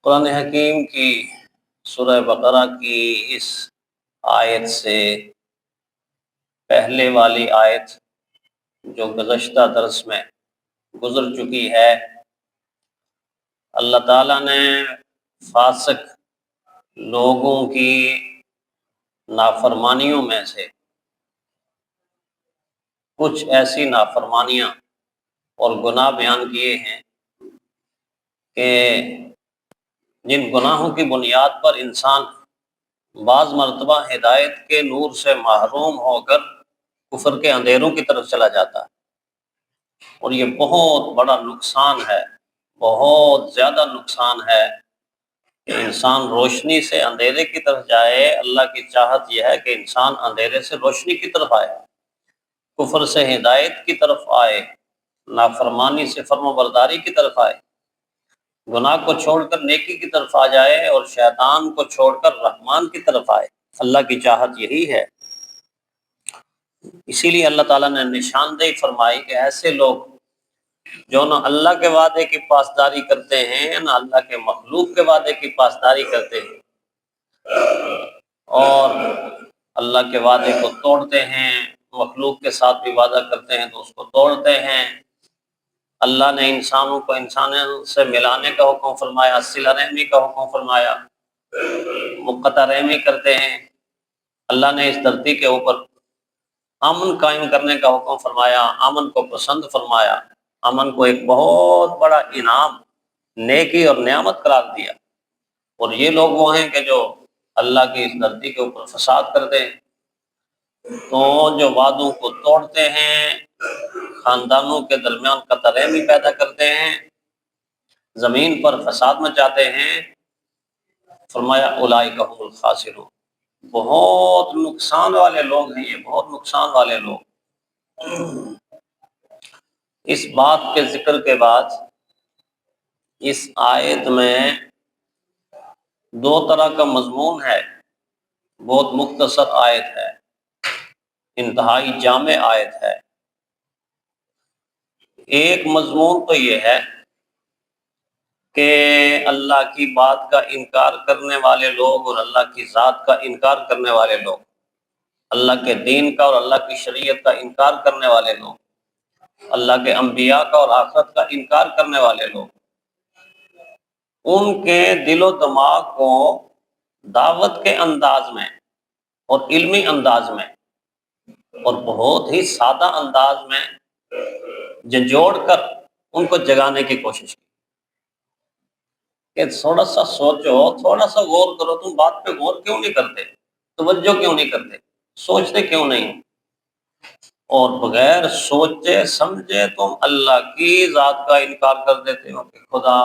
قرآن حکیم کی سورہ بقرہ کی اس آیت سے پہلے والی آیت جو گزشتہ درس میں گزر چکی ہے، اللہ تعالیٰ نے فاسق لوگوں کی نافرمانیوں میں سے کچھ ایسی نافرمانیاں اور گناہ بیان کیے ہیں کہ جن گناہوں کی بنیاد پر انسان بعض مرتبہ ہدایت کے نور سے محروم ہو کر کفر کے اندھیروں کی طرف چلا جاتا ہے، اور یہ بہت بڑا نقصان ہے، بہت زیادہ نقصان ہے کہ انسان روشنی سے اندھیرے کی طرف جائے۔ اللہ کی چاہت یہ ہے کہ انسان اندھیرے سے روشنی کی طرف آئے، کفر سے ہدایت کی طرف آئے، نافرمانی سے فرما برداری کی طرف آئے، گناہ کو چھوڑ کر نیکی کی طرف آ جائے اور شیطان کو چھوڑ کر رحمان کی طرف آئے۔ اللہ کی چاہت یہی ہے۔ اسی لیے اللہ تعالیٰ نے نشاندہی فرمائی کہ ایسے لوگ جو نہ اللہ کے وعدے کی پاسداری کرتے ہیں نہ اللہ کے مخلوق کے وعدے کی پاسداری کرتے ہیں، اور اللہ کے وعدے کو توڑتے ہیں، مخلوق کے ساتھ بھی وعدہ کرتے ہیں تو اس کو توڑتے ہیں۔ اللہ نے انسانوں کو انسانوں سے ملانے کا حکم فرمایا، صلہ رحمی کا حکم فرمایا، مقطع رحمی کرتے ہیں۔ اللہ نے اس دھرتی کے اوپر امن قائم کرنے کا حکم فرمایا، امن کو پسند فرمایا، امن کو ایک بہت بڑا انعام، نیکی اور نعمت قرار دیا۔ اور یہ لوگ وہ ہیں کہ جو اللہ کی اس دھرتی کے اوپر فساد کرتے ہیں، تو جو وعدوں کو توڑتے ہیں، خاندانوں کے درمیان قطع رحمی پیدا کرتے ہیں، زمین پر فساد مچاتے ہیں، فرمایا اولئک هم الخاسرون، بہت نقصان والے لوگ ہیں یہ، بہت نقصان والے لوگ۔ اس بات کے ذکر کے بعد اس آیت میں دو طرح کا مضمون ہے، بہت مختصر آیت ہے، انتہائی جامع آیت ہے۔ ایک مضمون تو یہ ہے کہ اللہ کی بات کا انکار کرنے والے لوگ اور اللہ کی ذات کا انکار کرنے والے لوگ، اللہ کے دین کا اور اللہ کی شریعت کا انکار کرنے والے لوگ، اللہ کے انبیاء کا اور آخرت کا انکار کرنے والے لوگ، ان کے دل و دماغ کو دعوت کے انداز میں اور علمی انداز میں اور بہت ہی سادہ انداز میں جھنجھوڑ کر ان کو جگانے کی کوشش کی کہ تھوڑا سا سوچو، تھوڑا سا غور کرو، تم بات پہ غور کیوں نہیں کرتے، توجہ کیوں نہیں کرتے، سوچتے کیوں نہیں، اور بغیر سوچے سمجھے تم اللہ کی ذات کا انکار کر دیتے ہو کہ خدا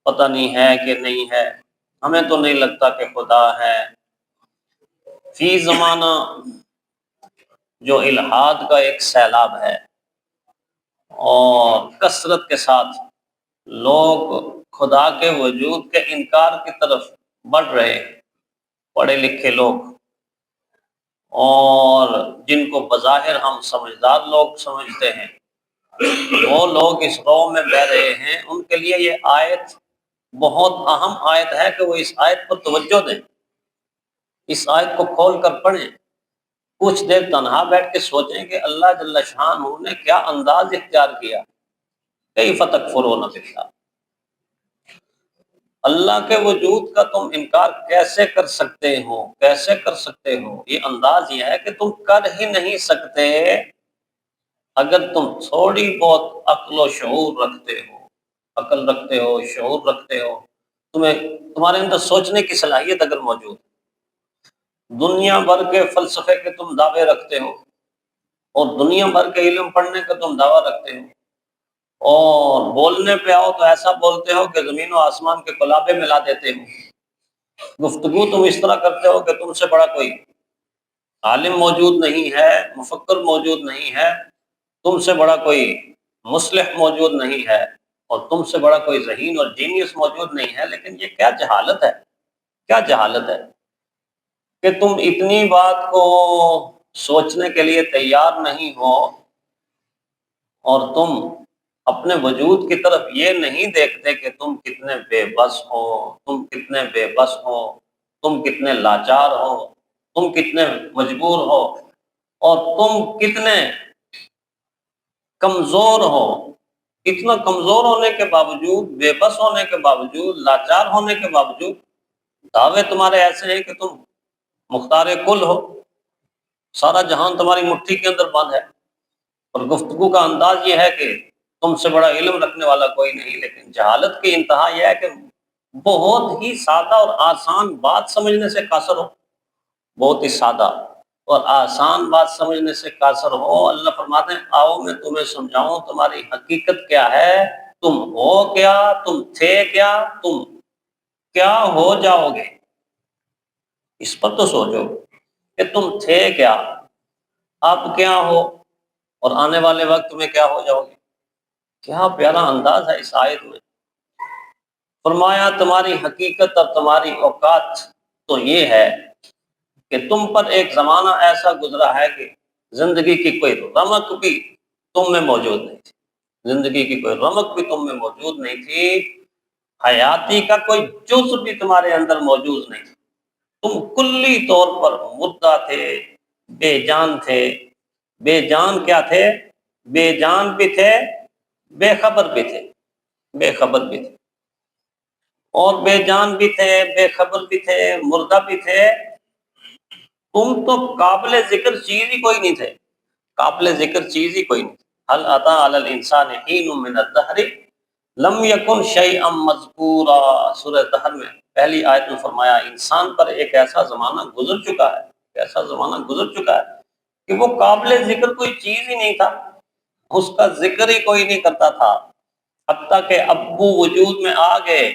پتہ نہیں ہے کہ نہیں ہے، ہمیں تو نہیں لگتا کہ خدا ہے۔ فی زمانہ جو الحاد کا ایک سیلاب ہے اور کثرت کے ساتھ لوگ خدا کے وجود کے انکار کی طرف بڑھ رہے ہیں، پڑھے لکھے لوگ، اور جن کو بظاہر ہم سمجھدار لوگ سمجھتے ہیں، وہ لوگ اس رو میں بہ رہے ہیں۔ ان کے لیے یہ آیت بہت اہم آیت ہے کہ وہ اس آیت پر توجہ دیں، اس آیت کو کھول کر پڑھیں، کچھ دیر تنہا بیٹھ کے سوچیں کہ اللہ جل شانہ نے کیا انداز اختیار کیا، کیف تکفرون باللہ، اللہ کے وجود کا تم انکار کیسے کر سکتے ہو، کیسے کر سکتے ہو۔ یہ انداز یہ ہے کہ تم کر ہی نہیں سکتے اگر تم تھوڑی بہت عقل و شعور رکھتے ہو، عقل رکھتے ہو، شعور رکھتے ہو، تمہارے اندر سوچنے کی صلاحیت اگر موجود ہے، دنیا بھر کے فلسفے کے تم دعوے رکھتے ہو اور دنیا بھر کے علم پڑھنے کا تم دعویٰ رکھتے ہو، اور بولنے پہ آؤ تو ایسا بولتے ہو کہ زمین و آسمان کے کلابے ملا دیتے ہو، گفتگو تم اس طرح کرتے ہو کہ تم سے بڑا کوئی عالم موجود نہیں ہے، مفکر موجود نہیں ہے، تم سے بڑا کوئی مصلح موجود نہیں ہے، اور تم سے بڑا کوئی ذہین اور جینیس موجود نہیں ہے۔ لیکن یہ کیا جہالت ہے، کیا جہالت ہے کہ تم اتنی بات کو سوچنے کے لیے تیار نہیں ہو، اور تم اپنے وجود کی طرف یہ نہیں دیکھتے کہ تم کتنے بے بس ہو، تم کتنے بے بس ہو، تم کتنے لاچار ہو، تم کتنے مجبور ہو، اور تم کتنے کمزور ہو۔ اتنا کمزور ہونے کے باوجود، بے بس ہونے کے باوجود، لاچار ہونے کے باوجود دعوے تمہارے ایسے ہیں کہ تم مختار کل ہو، سارا جہان تمہاری مٹھی کے اندر بند ہے، اور گفتگو کا انداز یہ ہے کہ تم سے بڑا علم رکھنے والا کوئی نہیں۔ لیکن جہالت کی انتہا یہ ہے کہ بہت ہی سادہ اور آسان بات سمجھنے سے قاصر ہو، بہت ہی سادہ اور آسان بات سمجھنے سے قاصر ہو۔ اللہ فرماتے ہیں آؤ میں تمہیں سمجھاؤں تمہاری حقیقت کیا ہے، تم ہو کیا، تم تھے کیا، تم کیا ہو جاؤ گے، اس پر تو سوچو کہ تم تھے کیا، اب کیا ہو، اور آنے والے وقت میں کیا ہو جاؤ گے۔ کیا پیارا انداز ہے اس آیت میں۔ فرمایا تمہاری حقیقت اور تمہاری اوقات تو یہ ہے کہ تم پر ایک زمانہ ایسا گزرا ہے کہ زندگی کی کوئی رمق بھی تم میں موجود نہیں تھی، زندگی کی کوئی رمق بھی تم میں موجود نہیں تھی، حیاتی کا کوئی جز بھی تمہارے اندر موجود نہیں تھا، تم کلی طور پر مردہ تھے، بے جان تھے۔ بے جان کیا تھے؟ بے جان بھی تھے، بے خبر بھی تھے، بے خبر بھی تھے، اور بے جان بھی تھے، بے خبر بھی تھے، مردہ بھی تھے۔ تم تو قابل ذکر چیز ہی کوئی نہیں تھے، قابل ذکر چیز ہی کوئی نہیں تھے۔ هل اتى على الانسان حين من الدهر لم يكن شيئا مذکورا، سورہ دہر میں پہلی آیت میں فرمایا انسان پر ایک ایسا زمانہ گزر چکا ہے، ایسا زمانہ گزر چکا ہے کہ وہ قابل ذکر کوئی چیز ہی نہیں تھا، اس کا ذکر ہی کوئی نہیں کرتا تھا۔ حتیٰ کہ ابو وجود میں آ گئے،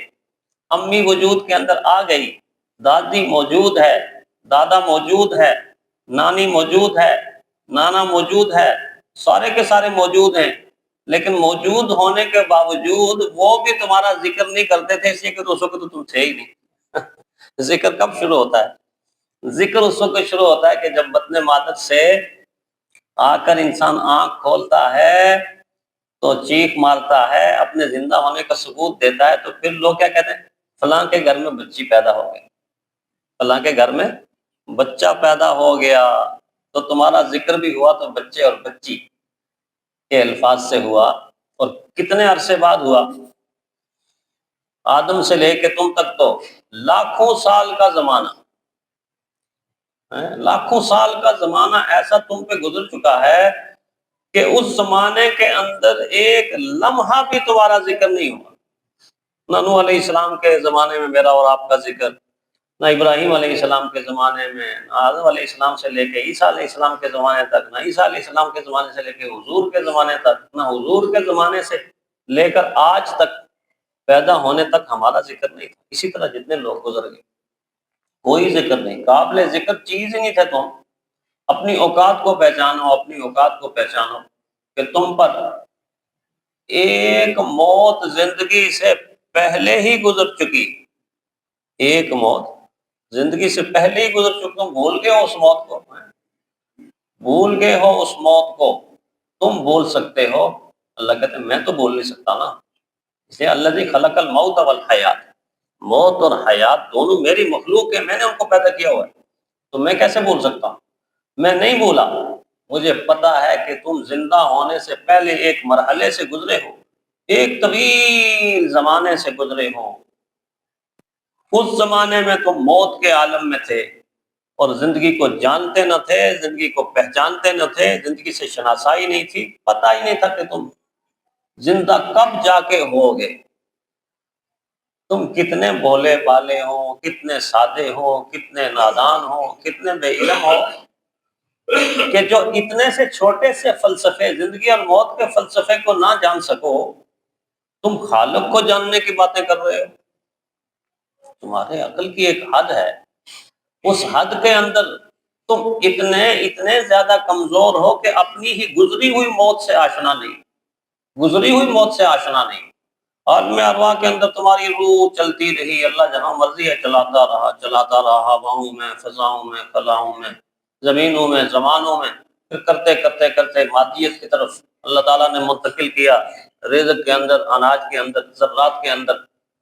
امی وجود کے اندر آ گئی، دادی موجود ہے، دادا موجود ہے، نانی موجود ہے، نانا موجود ہے، سارے کے سارے موجود ہیں، لیکن موجود ہونے کے باوجود وہ بھی تمہارا ذکر نہیں کرتے تھے، اس لیے کہ دوستوں کو تو تم تھے ہی نہیں۔ ذکر کب شروع ہوتا ہے؟ ذکر اس وقت شروع ہوتا ہے کہ جب بطن مادر سے آ کر انسان آنکھ کھولتا ہے تو چیخ مارتا ہے، اپنے زندہ ہونے کا ثبوت دیتا ہے، تو پھر لوگ کیا کہتے ہیں؟ فلاں کے گھر میں بچی پیدا ہو گئی، فلاں کے گھر میں بچہ پیدا ہو گیا، تو تمہارا ذکر بھی ہوا تو بچے اور بچی کے الفاظ سے ہوا، اور کتنے عرصے بعد ہوا؟ آدم سے لے کے تم تک تو لاکھوں سال کا زمانہ، لاکھوں سال کا زمانہ ایسا تم پہ گزر چکا ہے کہ اس زمانے کے اندر ایک لمحہ بھی تمہارا ذکر نہیں ہوا۔ نہ نوح علیہ السلام کے زمانے میں میرا اور آپ کا ذکر، نہ ابراہیم علیہ السلام کے زمانے میں، نہ آدم علیہ السلام سے لے کے عیسیٰ علیہ السلام کے زمانے تک، نہ عیسیٰ علیہ السلام کے زمانے سے لے کے حضور کے زمانے تک، نہ حضور کے زمانے سے لے کر آج تک پیدا ہونے تک ہمارا ذکر نہیں تھا۔ اسی طرح جتنے لوگ گزر گئے کوئی ذکر نہیں، قابل ذکر چیز ہی نہیں تھے تم۔ اپنی اوقات کو پہچانو، اپنی اوقات کو پہچانو کہ تم پر ایک موت زندگی سے پہلے ہی گزر چکی، ایک موت زندگی سے پہلے ہی گزر چکی، تم بھول گئے ہو اس موت کو، بھول گئے ہو اس موت کو۔ تم بول سکتے ہو، اللہ کہتے ہیں میں تو بول نہیں سکتا نا، اس لیے الذی خلق الموت والحیات، موت اور حیات دونوں میری مخلوق ہے، میں نے ان کو پیدا کیا ہوا ہے، تو میں کیسے بول سکتا ہوں؟ میں نہیں بولا، مجھے پتا ہے کہ تم زندہ ہونے سے پہلے ایک مرحلے سے گزرے ہو، ایک طویل زمانے سے گزرے ہو۔ اس زمانے میں تم موت کے عالم میں تھے اور زندگی کو جانتے نہ تھے، زندگی کو پہچانتے نہ تھے، زندگی سے شناسائی نہیں تھی، پتہ ہی نہیں تھا کہ تم زندہ کب جا کے ہوگے۔ تم کتنے بھولے بالے ہو، کتنے سادے ہو، کتنے نادان ہو، کتنے بے علم ہو کہ جو اتنے سے چھوٹے سے فلسفے، زندگی اور موت کے فلسفے کو نہ جان سکو، تم خالق کو جاننے کی باتیں کر رہے ہو۔ تمہارے عقل کی ایک حد ہے، اس حد کے اندر تم اتنے زیادہ کمزور ہو کہ اپنی ہی گزری ہوئی موت سے آشنا نہیں، گزری ہوئی موت سے آشنا نہیں۔ عالم ارواح کے اندر تمہاری روح چلتی رہی، اللہ جہاں مرضی ہے چلاتا رہا، ہواؤں میں، فضاؤں میں، خلاؤں میں، زمینوں میں، زمانوں میں، پھر کرتے کرتے کرتے مادیت کی طرف اللہ تعالیٰ نے منتقل کیا۔ رزق کے اندر، اناج کے اندر، ذرات کے اندر،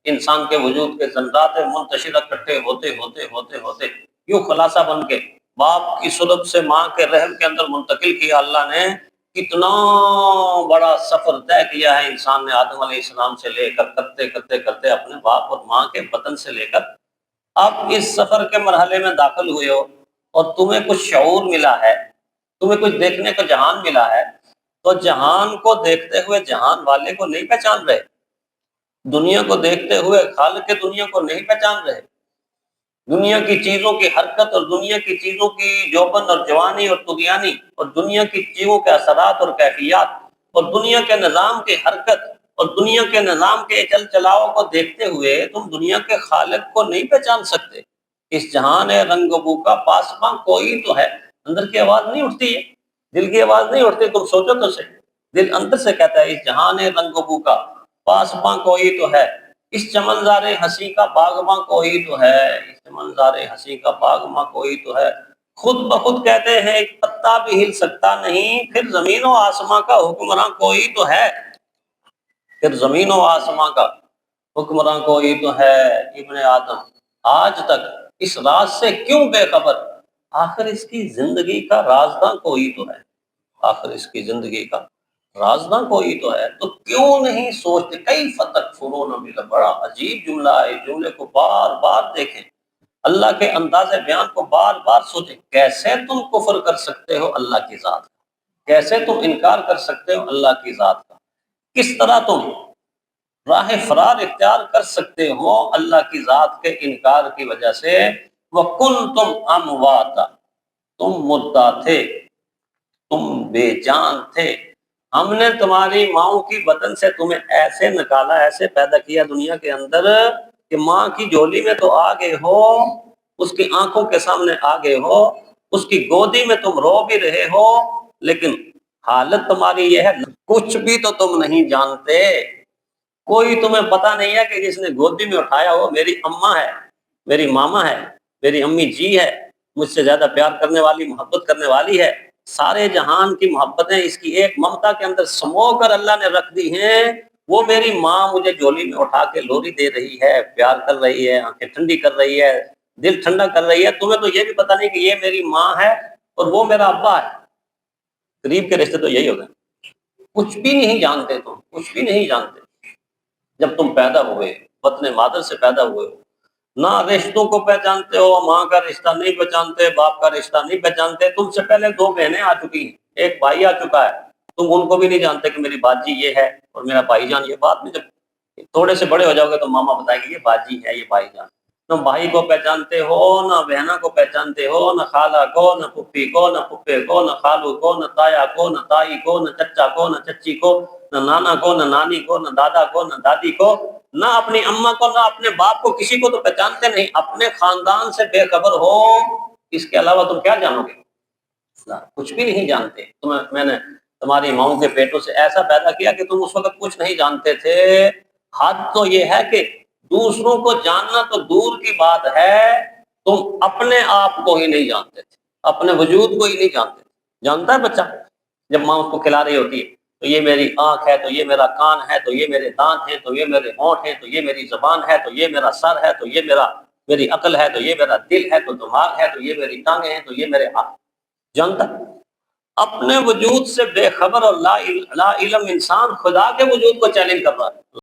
انسان کے وجود کے ذرات منتشرہ اکٹھے ہوتے ہوتے ہوتے ہوتے یوں خلاصہ بن کے باپ کی صلب سے ماں کے رحم کے اندر منتقل کیا اللہ نے. کتنا بڑا سفر طے کیا ہے انسان نے آدم علیہ السلام سے لے کر، کرتے کرتے کرتے اپنے باپ اور ماں کے بطن سے لے کر اب اس سفر کے مرحلے میں داخل ہوئے ہو اور تمہیں کچھ شعور ملا ہے، تمہیں کچھ دیکھنے کا جہان ملا ہے. تو جہان کو دیکھتے ہوئے جہان والے کو نہیں پہچان رہے، دنیا کو دیکھتے ہوئے خالق کے دنیا کو نہیں پہچان رہے. دنیا کی چیزوں کی حرکت اور دنیا کی چیزوں کی جوبن اور جوانی اور طغیانی اور دنیا کی چیزوں کے اثرات اور کیفیات اور دنیا کے نظام کی حرکت اور دنیا کے نظام کے چل چلاؤ کو دیکھتے ہوئے تم دنیا کے خالق کو نہیں پہچان سکتے. اس جہان رنگ بو کا پاسباں کوئی تو ہے. اندر کی آواز نہیں اٹھتی ہے، دل کی آواز نہیں اٹھتی. تم سوچو تو صحیح، دل اندر سے کہتا ہے اس جہان رنگ بو کا پاسباں کوئی تو ہے، اس چمنزار ہنسی کا باغباں کوئی تو ہے، اس چمنزار ہنسی کا باغباں کوئی تو ہے. خود بخود کہتے ہیں ایک پتا بھی ہل سکتا نہیں، پھر زمین و آسماں کا حکمراں کوئی تو ہے، پھر زمین و آسماں کا حکمراں کوئی تو ہے. ابن آدم آج تک اس راز سے کیوں بے خبر، آخر اس کی زندگی کا رازداں کوئی تو ہے، آخر اس کی زندگی کا رازداں کوئی تو ہے. تو کیوں نہیں سوچتے؟ کئی فتق فرون ملا، بڑا عجیب جملہ ہے. جملے کو بار بار دیکھیں، اللہ کے انداز بیان کو بار بار سوچیں. کیسے تم کفر کر سکتے ہو اللہ کی ذات کا، کیسے تم انکار کر سکتے ہو اللہ کی ذات کا، کس طرح تم راہ فرار اختیار کر سکتے ہو اللہ کی ذات کے انکار کی وجہ سے. وَكُنْتُمْ أَمْوَاتًا، تم مردہ تھے، تم بے جان تھے. ہم نے تمہاری ماؤں کی بطن سے تمہیں ایسے نکالا، ایسے پیدا کیا دنیا کے اندر کہ ماں کی جھولی میں تو آ گئے ہو، اس کی آنکھوں کے سامنے آ گئے ہو، اس کی گودی میں تم رو بھی رہے ہو، لیکن حالت تمہاری یہ ہے کچھ بھی تو تم نہیں جانتے. کوئی تمہیں پتا نہیں ہے کہ جس نے گودی میں اٹھایا ہو میری اماں ہے، میری ماما ہے، میری امی جی ہے، مجھ سے زیادہ پیار کرنے والی، محبت کرنے والی ہے. سارے جہان کی محبتیں اس کی ایک ممتا کے اندر سمو کر اللہ نے رکھ دی ہیں. وہ میری ماں مجھے جھولی میں اٹھا کے لوری دے رہی ہے، پیار کر رہی ہے، آنکھیں ٹھنڈی کر رہی ہے، دل ٹھنڈا کر رہی ہے. تمہیں تو یہ بھی پتا نہیں کہ یہ میری ماں ہے اور وہ میرا ابا ہے. قریب کے رشتے تو یہی ہو گئے. کچھ بھی نہیں جانتے، تم کچھ بھی نہیں جانتے. جب تم پیدا ہوئے بطن مادر سے پیدا ہوئے ہو، نہ رشتوں کو پہچانتے ہو، ماں کا رشتہ نہیں پہچانتے، باپ کا رشتہ نہیں پہچانتے. تم سے پہلے 2 بہنیں آ چکی ہیں، ایک بھائی آ چکا ہے، تم ان کو بھی نہیں جانتے کہ میری باجی یہ ہے اور میرا بھائی جان یہ. بات میں جب تھوڑے سے بڑے ہو جاؤ گے تو ماما بتائے گی یہ باجی ہے، یہ بھائی جان. نہ بھائی کو پہچانتے ہو، نہ بہنا کو پہچانتے ہو، نہ خالہ کو، نہ پھپھی کو، نہ پھپھے کو، نہ خالو کو، نہ تایا کو، نہ تائی کو، نہ چچا کو، نہ چچی کو، نہ نانا کو، نہ نانی کو، نہ دادا کو، نہ دادی کو، نہ اپنی اماں کو، نہ اپنے باپ کو. کسی کو تو پہچانتے نہیں. اپنے خاندان سے بے خبر ہو، اس کے علاوہ تم کیا جانو گے؟ کچھ بھی نہیں جانتے. میں نے تمہاری ماؤں کے پیٹوں سے ایسا پیدا کیا کہ تم اس وقت کچھ نہیں جانتے تھے. حد تو یہ ہے کہ دوسروں کو جاننا تو دور کی بات ہے، تم اپنے آپ کو ہی نہیں جانتے تھے، اپنے وجود کو ہی نہیں جانتے. جانتا ہے بچہ جب ماں اس کو کھلا رہی ہوتی ہے تو یہ میری آنکھ ہے، تو یہ میرا کان ہے، تو یہ میرے دانت ہیں، تو یہ میرے ہونٹ ہیں، تو یہ میری زبان ہے، تو یہ میرا سر ہے، تو یہ میری عقل ہے، تو یہ میرا دل ہے، تو دماغ ہے، تو یہ میری ٹانگیں ہیں، تو یہ میرے ہاتھ. جانتا اپنے وجود سے بے خبر اور لا علم انسان خدا کے وجود کو چیلنج کر رہا ہے.